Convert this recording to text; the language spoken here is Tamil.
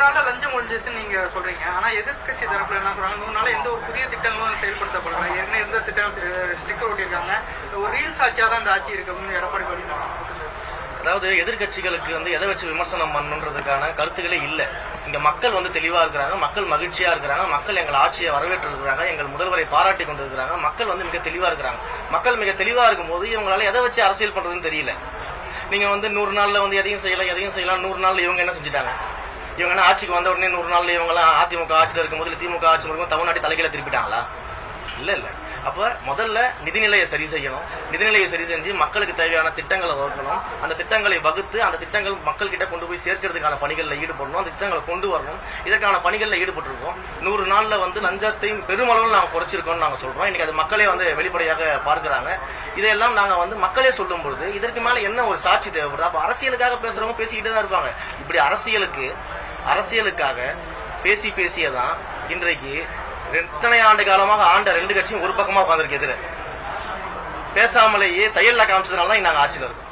லஞ்சம் ஒழிஞ்சிச்சுன்னு நீங்க சொல்றீங்க. ஆனா எதிர்கட்சி தரப்புல என்ன சொல்றாங்க, 100 நாள் எந்த ஒரு புதிய திட்டங்களும் செயல்படுத்தப்படல, என்ன எந்த திட்டம் ஸ்டிக்கர் ஒட்டியிருக்காங்க, ஒரு ரீல்ஸ் ஆட்சியா தான் இந்த ஆட்சி இருக்கு அப்படின்னு எடப்பாடி பழனிசாமி. அதாவது எதிர்கட்சிகளுக்கு எதை வச்சு விமர்சனம் பண்ணுன்றதுக்கான கருத்துக்களே இல்லை. இங்க மக்கள் தெளிவா இருக்கிறாங்க, மக்கள் மகிழ்ச்சியா இருக்கிறாங்க, மக்கள் எங்கள் ஆட்சியை வரவேற்று இருக்கிறாங்க, எங்கள் முதல்வரை பாராட்டி கொண்டு இருக்கிறாங்க, மக்கள் மிக தெளிவா இருக்கிறாங்க. மக்கள் மிக தெளிவா இருக்கும் போது இவங்களால எதை வச்சு அரசியல் பண்றதுன்னு தெரியல. நீங்க 100 நாள்ல எதையும் செய்யலாம் 100 நாள்ல இவங்க என்ன செஞ்சுட்டாங்க? இவங்க என்ன ஆட்சிக்கு வந்த உடனே 100 நாள்ல இவங்களாம் அதிமுக ஆட்சியில் இருக்கும்போது திமுக ஆட்சி இருக்கும் தமிழ்நாட்டை தலைகீழ திருப்பிட்டாங்களா? இல்ல. அப்ப முதல்ல நிதிநிலையை சரி செய்யணும். நிதிநிலையை சரி செஞ்சு மக்களுக்கு தேவையான திட்டங்களை வகுக்கணும். அந்த திட்டங்களை வகுத்து அந்த திட்டங்கள் மக்கள் கிட்ட கொண்டு போய் சேர்க்கிறதுக்கான பணிகளில் ஈடுபடணும். அந்த திட்டங்களை கொண்டு வரணும். இதற்கான பணிகளில் ஈடுபட்டிருக்கோம். 100 நாள்ல லஞ்சத்தையும் பெருமளவில் நாங்கள் குறைச்சிருக்கோம்னு நாங்கள் சொல்றோம். இன்னைக்கு அது மக்களே வெளிப்படையாக பார்க்கிறாங்க. இதையெல்லாம் நாங்கள் மக்களே சொல்லும் பொழுது இதற்கு மேல என்ன ஒரு சாட்சி தேவைப்படுது? அப்ப அரசியலுக்காக பேசுறவங்க பேசிக்கிட்டே தான் இருப்பாங்க. இப்படி அரசியலுக்காக பேசியதான் இன்றைக்கு எத்தனை ஆண்டு காலமாக ஆண்ட 2 கட்சியும் ஒரு பக்கமா உட்கார்ந்திருக்கு. எதிர பேசாமலேயே செயல்ல காமிச்சதுனால தான் நாங்க ஆட்சியில் இருக்கோம்.